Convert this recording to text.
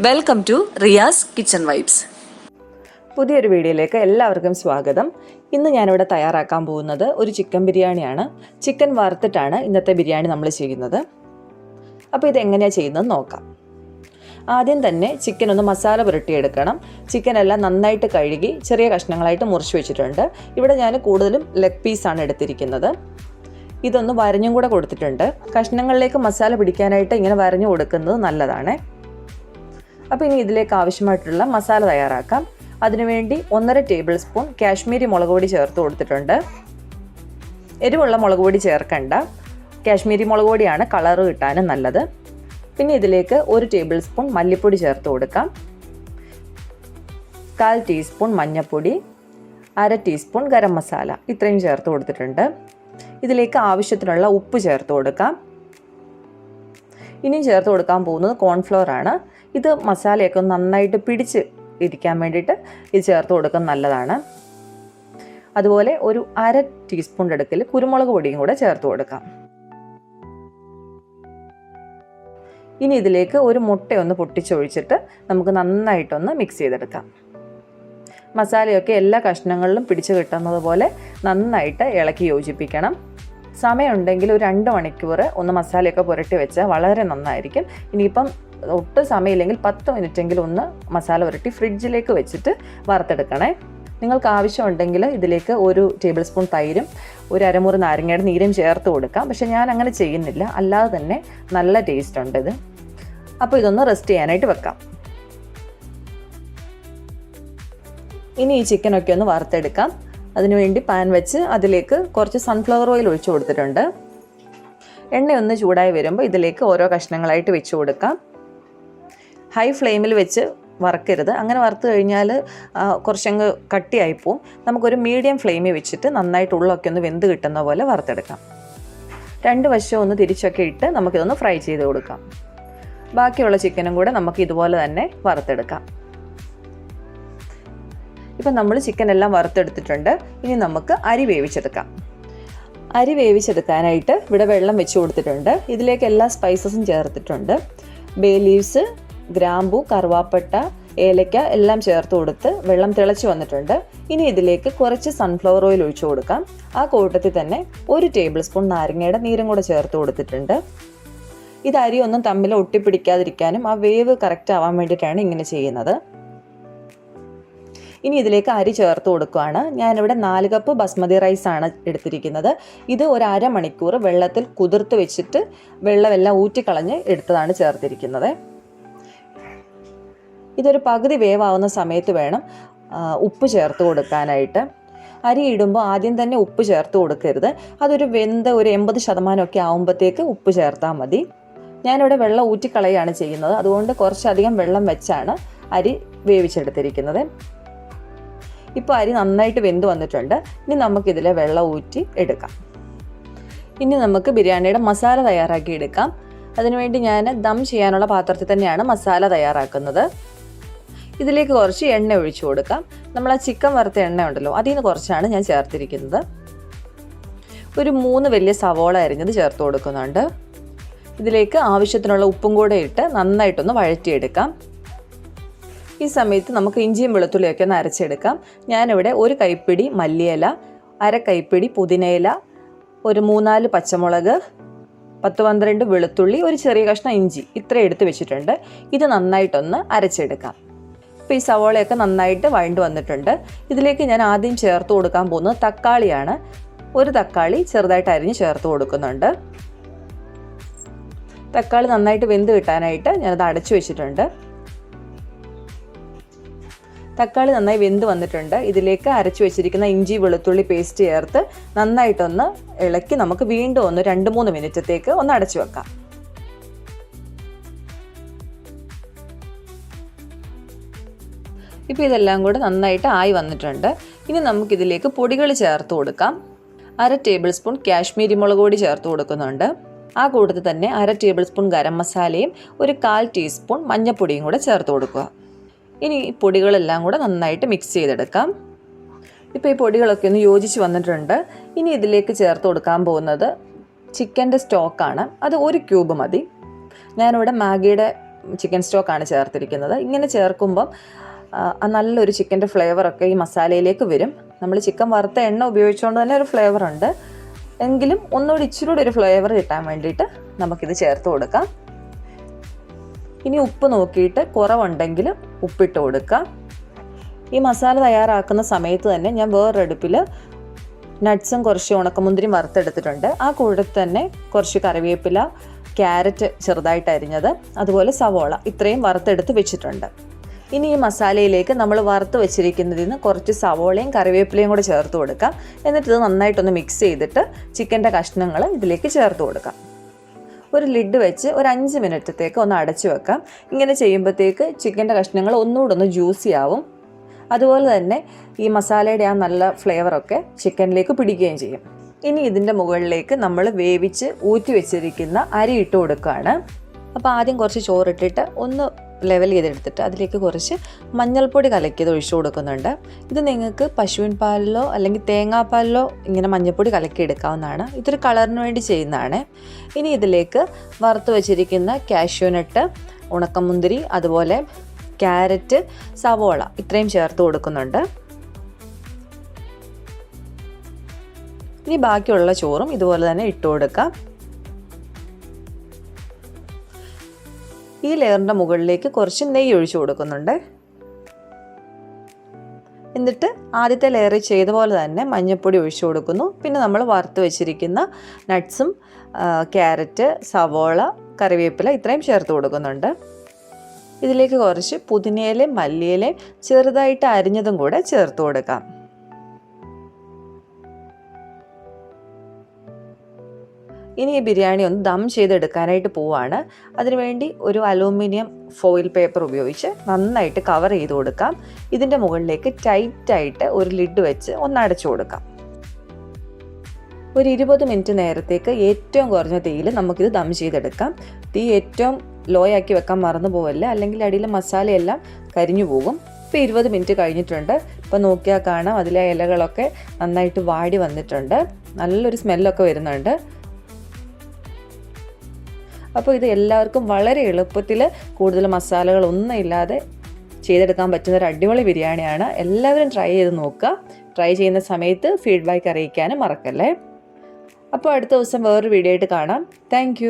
Welcome to Riyas kitchen vibes. പുതിയൊരു വീഡിയോയിലേക്ക് എല്ലാവർക്കും സ്വാഗതം. ഇന്ന് ഞാനിവിടെ തയ്യാറാക്കാൻ പോകുന്നത് ഒരു ചിക്കൻ ബിരിയാണിയാണ്. ചിക്കൻ വറുത്തിട്ടാണ് ഇന്നത്തെ ബിരിയാണി നമ്മൾ ചെയ്യുന്നത്. അപ്പോൾ ഇതെങ്ങനെയാണ് ചെയ്യുന്നത് നോക്കാം. ആദ്യം തന്നെ ചിക്കൻ ഒന്ന് മസാല പുരട്ടിയെടുക്കണം. ചിക്കൻ എല്ലാം നന്നായിട്ട് കഴുകി ചെറിയ കഷ്ണങ്ങളായിട്ട് മുറിച്ച് വെച്ചിട്ടുണ്ട്. ഇവിടെ ഞാൻ കൂടുതലും ലെഗ് പീസാണ് എടുത്തിരിക്കുന്നത്. ഇതൊന്ന് വരഞ്ഞും കൂടെ കൊടുത്തിട്ടുണ്ട്. കഷ്ണങ്ങളിലേക്ക് മസാല പിടിക്കാനായിട്ട് ഇങ്ങനെ വരഞ്ഞു കൊടുക്കുന്നത് നല്ലതാണ്. അപ്പോൾ ഇനി ഇതിലേക്ക് ആവശ്യമായിട്ടുള്ള മസാല തയ്യാറാക്കാം. അതിനുവേണ്ടി 1.5 ടേബിൾ സ്പൂൺ കാശ്മീരി മുളക് പൊടി ചേർത്ത് കൊടുത്തിട്ടുണ്ട്. എരിവുള്ള മുളക് പൊടി ചേർക്കണ്ട, കാശ്മീരി മുളക് പൊടിയാണ് കളറ് കിട്ടാനും നല്ലത്. പിന്നെ ഇതിലേക്ക് 1 ടേബിൾ സ്പൂൺ മല്ലിപ്പൊടി ചേർത്ത് കൊടുക്കാം. 1/4 ടീസ്പൂൺ മഞ്ഞൾപ്പൊടി, 1/2 ടീസ്പൂൺ ഗരം മസാല, ഇത്രയും ചേർത്ത് കൊടുത്തിട്ടുണ്ട്. ഇതിലേക്ക് ആവശ്യത്തിനുള്ള ഉപ്പ് ചേർത്ത് കൊടുക്കാം. ഇനിയും ചേർത്ത് കൊടുക്കാൻ പോകുന്നത് കോൺഫ്ലവർ ആണ്. ഇത് മസാലയൊക്കെ നന്നായിട്ട് പിടിച്ച് ഇരിക്കാൻ വേണ്ടിയിട്ട് ഇത് ചേർത്ത് കൊടുക്കുന്നത് നല്ലതാണ്. അതുപോലെ ഒരു 1/2 ടീസ്പൂൺ അടുക്കൽ കുരുമുളക് പൊടിയും കൂടെ ചേർത്ത് കൊടുക്കാം. ഇനി ഇതിലേക്ക് ഒരു മുട്ടയൊന്ന് പൊട്ടിച്ചൊഴിച്ചിട്ട് നമുക്ക് നന്നായിട്ടൊന്ന് മിക്സ് ചെയ്തെടുക്കാം. മസാലയൊക്കെ എല്ലാ കഷ്ണങ്ങളിലും പിടിച്ച് കിട്ടുന്നത് പോലെ നന്നായിട്ട് ഇളക്കി യോജിപ്പിക്കണം. സമയമുണ്ടെങ്കിൽ ഒരു 2 മണിക്കൂർ ഒന്ന് മസാലയൊക്കെ പുരട്ടി വെച്ചാൽ വളരെ നന്നായിരിക്കും. ഇനിയിപ്പം ഒട്ടും സമയമില്ലെങ്കിൽ 10 മിനിറ്റെങ്കിലും ഒന്ന് മസാല പുരട്ടി ഫ്രിഡ്ജിലേക്ക് വെച്ചിട്ട് വറുത്തെടുക്കണേ. നിങ്ങൾക്ക് ആവശ്യമുണ്ടെങ്കിൽ ഇതിലേക്ക് 1 ടേബിൾ സ്പൂൺ തൈരും 1 അരമുറി നാരങ്ങയുടെ നീരും ചേർത്ത് കൊടുക്കാം. പക്ഷേ ഞാൻ അങ്ങനെ ചെയ്യുന്നില്ല, അല്ലാതെ തന്നെ നല്ല ടേസ്റ്റ് ഉണ്ട് ഇത്. അപ്പോൾ ഇതൊന്ന് റെസ്റ്റ് ചെയ്യാനായിട്ട് വെക്കാം. ഇനി ഈ ചിക്കനൊക്കെ ഒന്ന് വറുത്തെടുക്കാം. അതിനുവേണ്ടി പാൻ വെച്ച് അതിലേക്ക് കുറച്ച് സൺഫ്ലവർ ഓയിൽ ഒഴിച്ചു കൊടുത്തിട്ടുണ്ട്. എണ്ണയൊന്ന് ചൂടായി വരുമ്പോൾ ഇതിലേക്ക് ഓരോ കഷ്ണങ്ങളായിട്ട് വെച്ച് കൊടുക്കാം. ഹൈ ഫ്ലെയിമിൽ വെച്ച് വറക്കരുത്. അങ്ങനെ വറുത്ത് കഴിഞ്ഞാൽ കുറച്ചങ്ങ് കട്ടിയായിപ്പോവും. നമുക്കൊരു മീഡിയം ഫ്ലെയിമിൽ വെച്ചിട്ട് നന്നായിട്ട് ഉള്ളൊക്കെ ഒന്ന് വെന്ത് കിട്ടുന്ന പോലെ വറുത്തെടുക്കാം. 2 വശവും ഒന്ന് തിരിച്ചൊക്കെ ഇട്ട് നമുക്കിതൊന്ന് ഫ്രൈ ചെയ്ത് കൊടുക്കാം. ബാക്കിയുള്ള ചിക്കനും കൂടെ നമുക്ക് ഇതുപോലെ തന്നെ വറുത്തെടുക്കാം. ഇപ്പം നമ്മൾ ചിക്കൻ എല്ലാം വറുത്തെടുത്തിട്ടുണ്ട്. ഇനി നമുക്ക് അരി വേവിച്ചെടുക്കാം. അരി വേവിച്ചെടുക്കാനായിട്ട് ഇവിടെ വെള്ളം വെച്ച് കൊടുത്തിട്ടുണ്ട്. ഇതിലേക്ക് എല്ലാ സ്പൈസസും ചേർത്തിട്ടുണ്ട്. ബേ ലീവ്സ്, ഗ്രാമ്പൂ, കറുവാപ്പട്ട, ഏലക്ക എല്ലാം ചേർത്ത് കൊടുത്ത് വെള്ളം തിളച്ച് വന്നിട്ടുണ്ട്. ഇനി ഇതിലേക്ക് കുറച്ച് സൺഫ്ലവർ ഓയിൽ ഒഴിച്ചു കൊടുക്കാം. ആ കൂട്ടത്തിൽ തന്നെ 1 ടേബിൾ സ്പൂൺ നാരങ്ങയുടെ നീരും കൂടെ ചേർത്ത് കൊടുത്തിട്ടുണ്ട്. ഇത് അരി ഒന്നും തമ്മിൽ ഒട്ടിപ്പിടിക്കാതിരിക്കാനും ആ വേവ് കറക്റ്റ് ആവാൻ വേണ്ടിയിട്ടാണ് ഇങ്ങനെ ചെയ്യുന്നത്. ഇനി ഇതിലേക്ക് അരി ചേർത്ത് കൊടുക്കുകയാണ്. ഞാനിവിടെ 4 കപ്പ് ബസ്മതി റൈസാണ് എടുത്തിരിക്കുന്നത്. ഇത് ഒരു 1/2 മണിക്കൂർ വെള്ളത്തിൽ കുതിർത്ത് വെച്ചിട്ട് വെള്ളമെല്ലാം ഊറ്റിക്കളഞ്ഞ് എടുത്തതാണ് ചേർത്തിരിക്കുന്നത്. ഇതൊരു പകുതി വേവാവുന്ന സമയത്ത് വേണം ഉപ്പ് ചേർത്ത് കൊടുക്കാനായിട്ട്. അരി ഇടുമ്പോൾ ആദ്യം തന്നെ ഉപ്പ് ചേർത്ത് കൊടുക്കരുത്. അതൊരു വെന്ത ഒരു 80% ഒക്കെ ആകുമ്പോഴത്തേക്ക് ഉപ്പ് ചേർത്താൽ മതി. ഞാനിവിടെ വെള്ളം ഊറ്റിക്കളയാണ് ചെയ്യുന്നത്. അതുകൊണ്ട് കുറച്ചധികം വെള്ളം വെച്ചാണ് അരി വേവിച്ചെടുത്തിരിക്കുന്നത്. ഇപ്പോൾ അരി നന്നായിട്ട് വെന്ത് വന്നിട്ടുണ്ട്. ഇനി നമുക്കിതിലെ വെള്ളം ഊറ്റി എടുക്കാം. ഇനി നമുക്ക് ബിരിയാണിയുടെ മസാല തയ്യാറാക്കി എടുക്കാം. അതിനുവേണ്ടി ഞാൻ ദം ചെയ്യാനുള്ള പാത്രത്തിൽ തന്നെയാണ് മസാല തയ്യാറാക്കുന്നത്. ഇതിലേക്ക് കുറച്ച് എണ്ണ ഒഴിച്ചു കൊടുക്കാം. നമ്മൾ ആ ചിക്കൻ വറുത്ത എണ്ണ ഉണ്ടല്ലോ, അതിൽ നിന്ന് കുറച്ചാണ് ഞാൻ ചേർത്തിരിക്കുന്നത്. ഒരു 3 വലിയ സവോള അരിഞ്ഞത് ചേർത്ത് കൊടുക്കുന്നുണ്ട്. ഇതിലേക്ക് ആവശ്യത്തിനുള്ള ഉപ്പും കൂടെ ഇട്ട് നന്നായിട്ടൊന്ന് വഴറ്റിയെടുക്കാം. ഈ സമയത്ത് നമുക്ക് ഇഞ്ചിയും വെളുത്തുള്ളിയൊക്കെ ഒന്ന് അരച്ചെടുക്കാം. ഞാനിവിടെ 1 കൈപ്പിടി മല്ലിയില, 1/2 കൈപ്പിടി പുതിനയില, ഒരു 3-4 പച്ചമുളക്, 10-12 വെളുത്തുള്ളി, ഒരു ചെറിയ കഷ്ണം ഇഞ്ചി, ഇത്ര എടുത്ത് വെച്ചിട്ടുണ്ട്. ഇത് നന്നായിട്ടൊന്ന് അരച്ചെടുക്കാം. ഇപ്പോൾ ഈ സവോളയൊക്കെ നന്നായിട്ട് വഴണ്ട് വന്നിട്ടുണ്ട്. ഇതിലേക്ക് ഞാൻ ആദ്യം ചേർത്ത് കൊടുക്കാൻ പോകുന്നത് തക്കാളിയാണ്. 1 തക്കാളി ചെറുതായിട്ട് അരിഞ്ഞ് ചേർത്ത് കൊടുക്കുന്നുണ്ട്. തക്കാളി നന്നായിട്ട് വെന്ത് കിട്ടാനായിട്ട് ഞാനത് അടച്ചു വെച്ചിട്ടുണ്ട്. തക്കാളി നന്നായി വെന്ത് വന്നിട്ടുണ്ട്. ഇതിലേക്ക് അരച്ചു വെച്ചിരിക്കുന്ന ഇഞ്ചി വെളുത്തുള്ളി പേസ്റ്റ് ചേർത്ത് നന്നായിട്ടൊന്ന് ഇളക്കി നമുക്ക് വീണ്ടും ഒന്ന് 2-3 മിനിറ്റത്തേക്ക് ഒന്ന് അടച്ചു വെക്കാം. ഇപ്പോൾ ഇതെല്ലാം കൂടെ നന്നായിട്ട് ആയി വന്നിട്ടുണ്ട്. ഇനി നമുക്കിതിലേക്ക് പൊടികൾ ചേർത്ത് കൊടുക്കാം. 1/2 ടേബിൾ സ്പൂൺ കാശ്മീരി മുളക് പൊടി ചേർത്ത് കൊടുക്കുന്നുണ്ട്. ആ കൂട്ടത്തിൽ തന്നെ 1/2 ടേബിൾ സ്പൂൺ ഗരം മസാലയും ഒരു 1/4 ടീസ്പൂൺ മഞ്ഞൾപ്പൊടിയും കൂടെ ചേർത്ത് കൊടുക്കുക. ഇനി ഈ പൊടികളെല്ലാം കൂടെ നന്നായിട്ട് മിക്സ് ചെയ്തെടുക്കാം. ഇപ്പോൾ ഈ പൊടികളൊക്കെ ഒന്ന് യോജിച്ച് വന്നിട്ടുണ്ട്. ഇനി ഇതിലേക്ക് ചേർത്ത് കൊടുക്കാൻ പോകുന്നത് ചിക്കൻ്റെ സ്റ്റോക്കാണ്. അത് 1 ക്യൂബ് മതി. ഞാനിവിടെ മാഗിയുടെ ചിക്കൻ സ്റ്റോക്കാണ് ചേർത്തിരിക്കുന്നത്. ഇങ്ങനെ ചേർക്കുമ്പം നല്ലൊരു ചിക്കൻ്റെ ഫ്ലേവറൊക്കെ ഈ മസാലയിലേക്ക് വരും. നമ്മൾ ചിക്കൻ വറുത്ത എണ്ണ ഉപയോഗിച്ചുകൊണ്ട് തന്നെ ഒരു ഫ്ലേവറുണ്ട്, എങ്കിലും ഒന്നുകൂടി ഇച്ചിരി കൂടി ഒരു ഫ്ലേവർ കിട്ടാൻ വേണ്ടിയിട്ട് നമുക്കിത് ചേർത്ത് കൊടുക്കാം. ഇനി ഉപ്പ് നോക്കിയിട്ട് കുറവുണ്ടെങ്കിൽ ഉപ്പിട്ട് കൊടുക്കാം. ഈ മസാല തയ്യാറാക്കുന്ന സമയത്ത് തന്നെ ഞാൻ വേറൊരടുപ്പിൽ നട്ട്സും കുറച്ച് ഉണക്കമുന്തിരിയും വറുത്തെടുത്തിട്ടുണ്ട്. ആ കൂടെ തന്നെ കുറച്ച് കറിവേപ്പില, ക്യാരറ്റ് ചെറുതായിട്ട് അരിഞ്ഞത്, അതുപോലെ സവോള ഇത്രയും വറുത്തെടുത്ത് വെച്ചിട്ടുണ്ട്. ഇനി ഈ മസാലയിലേക്ക് നമ്മൾ വറുത്ത് വെച്ചിരിക്കുന്നതിൽ നിന്ന് കുറച്ച് സവോളയും കറിവേപ്പിലയും കൂടെ ചേർത്ത് കൊടുക്കാം. എന്നിട്ട് ഇത് നന്നായിട്ടൊന്ന് മിക്സ് ചെയ്തിട്ട് ചിക്കൻ്റെ കഷ്ണങ്ങൾ ഇതിലേക്ക് ചേർത്ത് കൊടുക്കാം. ഒരു ലിഡ് വെച്ച് ഒരു 5 മിനിറ്റത്തേക്ക് ഒന്ന് അടച്ചു വെക്കാം. ഇങ്ങനെ ചെയ്യുമ്പോഴത്തേക്ക് ചിക്കൻ്റെ കഷ്ണങ്ങൾ ഒന്നുകൂടെ ഒന്ന് ജ്യൂസി ആവും. അതുപോലെ തന്നെ ഈ മസാലയുടെ ആ നല്ല ഫ്ലേവറൊക്കെ ചിക്കനിലേക്ക് പിടിക്കുകയും ചെയ്യും. ഇനി ഇതിൻ്റെ മുകളിലേക്ക് നമ്മൾ വേവിച്ച് ഊറ്റി വെച്ചിരിക്കുന്ന അരി ഇട്ട് കൊടുക്കുകയാണ്. അപ്പോൾ ആദ്യം കുറച്ച് ചോറിട്ടിട്ട് ഒന്ന് ലെവൽ ചെയ്തെടുത്തിട്ട് അതിലേക്ക് കുറച്ച് മഞ്ഞൾപ്പൊടി കലക്കിയത് ഒഴിച്ചു കൊടുക്കുന്നുണ്ട്. ഇത് നിങ്ങൾക്ക് പശുവിൻ പാലിലോ അല്ലെങ്കിൽ തേങ്ങാപ്പാലിലോ ഇങ്ങനെ മഞ്ഞൾപ്പൊടി കലക്കി എടുക്കാവുന്നതാണ്. ഇതൊരു കളറിന് വേണ്ടി ചെയ്യുന്നതാണ്. ഇനി ഇതിലേക്ക് വറുത്ത് വെച്ചിരിക്കുന്ന കാഷ്യൂനട്ട്, ഉണക്കമുന്തിരി, അതുപോലെ ക്യാരറ്റ്, സവോള ഇത്രയും ചേർത്ത് കൊടുക്കുന്നുണ്ട്. ഇനി ബാക്കിയുള്ള ചോറും ഇതുപോലെ തന്നെ ഇട്ട് കൊടുക്കാം. ഈ ലെയറിൻ്റെ മുകളിലേക്ക് കുറച്ച് നെയ്യ് ഒഴിച്ചു കൊടുക്കുന്നുണ്ട്. എന്നിട്ട് ആദ്യത്തെ ലെയർ ചെയ്ത പോലെ തന്നെ മഞ്ഞൾപ്പൊടി ഒഴിച്ചു കൊടുക്കുന്നു. പിന്നെ നമ്മൾ വറുത്ത് വെച്ചിരിക്കുന്ന നട്ട്സും ക്യാരറ്റ്, സവോള, കറിവേപ്പില ഇത്രയും ചേർത്ത് കൊടുക്കുന്നുണ്ട്. ഇതിലേക്ക് കുറച്ച് പുതിനയിലയും മല്ലിയിലയും ചെറുതായിട്ട് അരിഞ്ഞതും കൂടെ ചേർത്ത് കൊടുക്കാം. ഇനി ഈ ബിരിയാണി ഒന്ന് ദം ചെയ്തെടുക്കാനായിട്ട് പോവാണ്. അതിനുവേണ്ടി ഒരു അലൂമിനിയം ഫോയിൽ പേപ്പർ ഉപയോഗിച്ച് നന്നായിട്ട് കവർ ചെയ്ത് കൊടുക്കാം. ഇതിൻ്റെ മുകളിലേക്ക് ടൈറ്റായിട്ട് ഒരു ലിഡ് വെച്ച് ഒന്ന് അടച്ചു കൊടുക്കാം. ഒരു 20 മിനിറ്റ് നേരത്തേക്ക് ഏറ്റവും കുറഞ്ഞ തീയിൽ നമുക്കിത് ദം ചെയ്തെടുക്കാം. തീ ഏറ്റവും ലോ ആക്കി വെക്കാൻ മറന്നു പോവല്ല, അല്ലെങ്കിൽ അടിയിലെ മസാലയെല്ലാം കരിഞ്ഞു പോകും. ഇപ്പോൾ 20 മിനിറ്റ് കഴിഞ്ഞിട്ടുണ്ട്. ഇപ്പോൾ നോക്കിയാൽ കാണാം അതിലെ ഇലകളൊക്കെ നന്നായിട്ട് വാടി വന്നിട്ടുണ്ട്. നല്ലൊരു സ്മെല്ലൊക്കെ വരുന്നുണ്ട്. അപ്പോൾ ഇത് എല്ലാവർക്കും വളരെ എളുപ്പത്തിൽ കൂടുതൽ മസാലകളൊന്നും ഇല്ലാതെ ചെയ്തെടുക്കാൻ പറ്റുന്ന ഒരു അടിപൊളി ബിരിയാണിയാണ്. എല്ലാവരും ട്രൈ ചെയ്ത് നോക്കുക. ട്രൈ ചെയ്യുന്ന സമയത്ത് ഫീഡ്ബാക്ക് അറിയിക്കാനും മറക്കല്ലേ. അപ്പോൾ അടുത്ത ദിവസം വേറൊരു വീഡിയോ ആയിട്ട് കാണാം. താങ്ക്